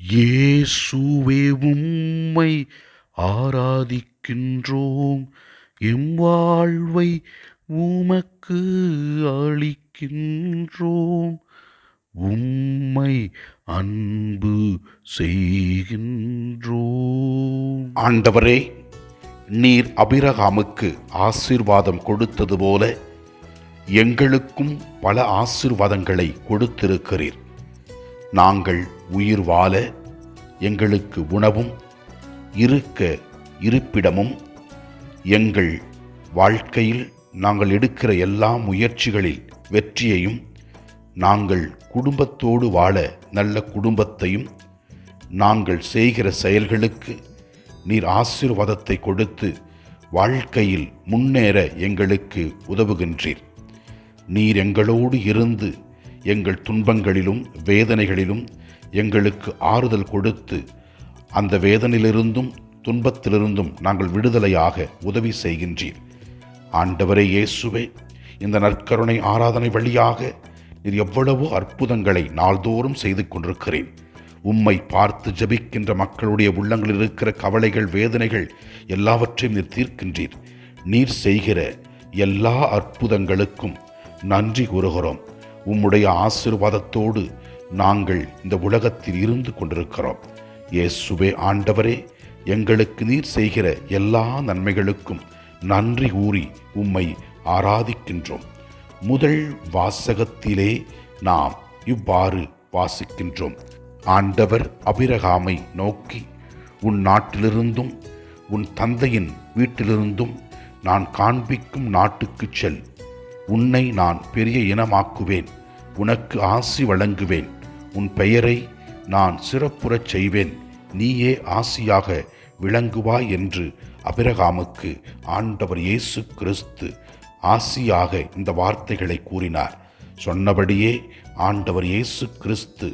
இயேசுவே உம்மை ஆராதிக்கின்றோம், எம் வாழ்வை உமக்கு அளிக்கின்றோம், உம்மை அன்பு செய்கின்றோம். ஆண்டவரே, நீர் அபிரகாமுக்கு ஆசீர்வாதம் கொடுத்தது போல எங்களுக்கும் பல ஆசீர்வாதங்களை கொடுத்திருக்கிறீர். நாங்கள் உயிர் வாழ எங்களுக்கு உணவும் இருக்க இருப்பிடமும், எங்கள் வாழ்க்கையில் நாங்கள் எடுக்கிற எல்லா முயற்சிகளில் வெற்றியையும், நாங்கள் குடும்பத்தோடு வாழ நல்ல குடும்பத்தையும், நாங்கள் செய்கிற செயல்களுக்கு நீர் ஆசீர்வாதத்தை கொடுத்து வாழ்க்கையில் முன்னேற எங்களுக்கு உதவுகின்றீர். நீர் எங்களோடு இருந்து எங்கள் துன்பங்களிலும் வேதனைகளிலும் எங்களுக்கு ஆறுதல் கொடுத்து அந்த வேதனையிலிருந்தும் துன்பத்திலிருந்தும் நாங்கள் விடுதலையாக உதவி செய்கின்றீர். ஆண்டவரே இயேசுவே, இந்த நற்கருணை ஆராதனை வழியாக நீர் எவ்வளவோ அற்புதங்களை நாள்தோறும் செய்து கொண்டிருக்கிறேன். உம்மை பார்த்து ஜபிக்கின்ற மக்களுடைய உள்ளங்களில் இருக்கிற கவலைகள் வேதனைகள் எல்லாவற்றையும் நீர் தீர்க்கின்றீர். நீர் செய்கிற எல்லா அற்புதங்களுக்கும் நன்றி கூறுகிறோம். உம்முடைய ஆசீர்வாதத்தோடு நாங்கள் இந்த உலகத்தில் இருந்து கொண்டிருக்கிறோம். இயேசுவே ஆண்டவரே, எங்களுக்கு நீர் செய்கிற எல்லா நன்மைகளுக்கும் நன்றி கூறி உம்மை ஆராதிக்கின்றோம். முதல் வாசகத்திலே நாம் இவ்வாறு வாசிக்கின்றோம். ஆண்டவர் அபிரகாமை நோக்கி, உன் நாட்டிலிருந்தும் உன் தந்தையின் வீட்டிலிருந்தும் நான் காண்பிக்கும் நாட்டுக்குச் செல். உன்னை நான் பெரிய இனமாக்குவேன், உனக்கு ஆசி வழங்குவேன், உன் பெயரை நான் சிறப்புறச் செய்வேன், நீயே ஆசியாக விளங்குவாய் என்று அபிரகாமுக்கு ஆண்டவர் இயேசு கிறிஸ்து ஆசியாக இந்த வார்த்தைகளை கூறினார். சொன்னபடியே ஆண்டவர் இயேசு கிறிஸ்து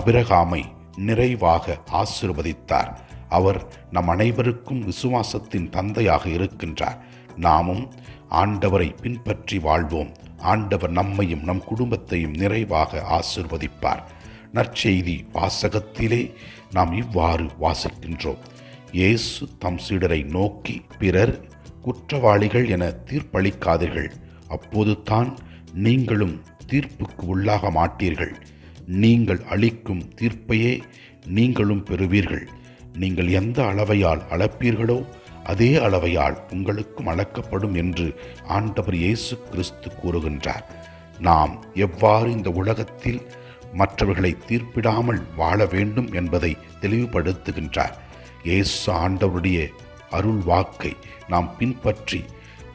அபிரகாமை நிறைவாக ஆசீர்வதித்தார். அவர் நம் அனைவருக்கும் விசுவாசத்தின் தந்தையாக இருக்கின்றார். நாமும் ஆண்டவரை பின்பற்றி வாழ்வோம். ஆண்டவர் நம்மையும் நம் குடும்பத்தையும் நிறைவாக ஆசீர்வதிப்பார். நற்செய்தி வாசகத்திலே நாம் இவ்வாறு வாசிக்கின்றோம். இயேசு தம் சீடரை நோக்கி, பிறர் குற்றவாளிகள் என தீர்ப்பளிக்காதீர்கள், அப்போது தான் நீங்களும் தீர்ப்புக்கு உள்ளாக மாட்டீர்கள். நீங்கள் அளிக்கும் தீர்ப்பையே நீங்களும் பெறுவீர்கள். நீங்கள் எந்த அளவையால் அளப்பீர்களோ அதே அளவையால் உங்களுக்கும் அளக்கப்படும் என்று ஆண்டவர் இயேசு கிறிஸ்து கூறுகின்றார். நாம் எவ்வாறு இந்த உலகத்தில் மற்றவர்களை தீர்ப்பிடாமல் வாழ வேண்டும் என்பதை தெளிவுபடுத்துகின்றார். இயேசு ஆண்டவருடைய அருள் வாக்கை நாம் பின்பற்றி,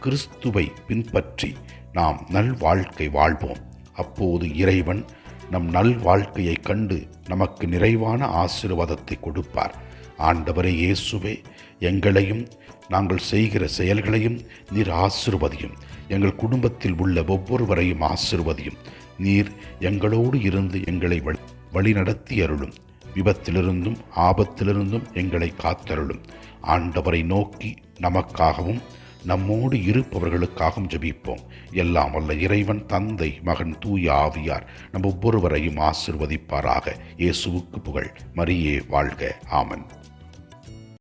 கிறிஸ்துவை பின்பற்றி நாம் நல்வாழ்க்கை வாழ்வோம். அப்போது இறைவன் நம் நல்வாழ்க்கையை கண்டு நமக்கு நிறைவான ஆசீர்வாதத்தை கொடுப்பார். ஆண்டவரே இயேசுவே, எங்களையும் நாங்கள் செய்கிற செயல்களையும் நீர் ஆசீர்வதியும். எங்கள் குடும்பத்தில் உள்ள ஒவ்வொருவரையும் ஆசீர்வதியும். நீர் எங்களோடு இருந்து எங்களை வழிநடத்தி அருளும். விபத்திலிருந்தும் ஆபத்திலிருந்தும் எங்களை காத்தருளும். ஆண்டவரை நோக்கி நமக்காகவும் நம்மோடு இருப்பவர்களுக்காகவும் ஜெபிப்போம். எல்லாம் வல்ல இறைவன் தந்தை, மகன், தூய ஆவியார் நம் ஒவ்வொருவரையும் ஆசீர்வதிப்பாராக. இயேசுவுக்கு புகழ். மரியே வாழ்க. ஆமென்.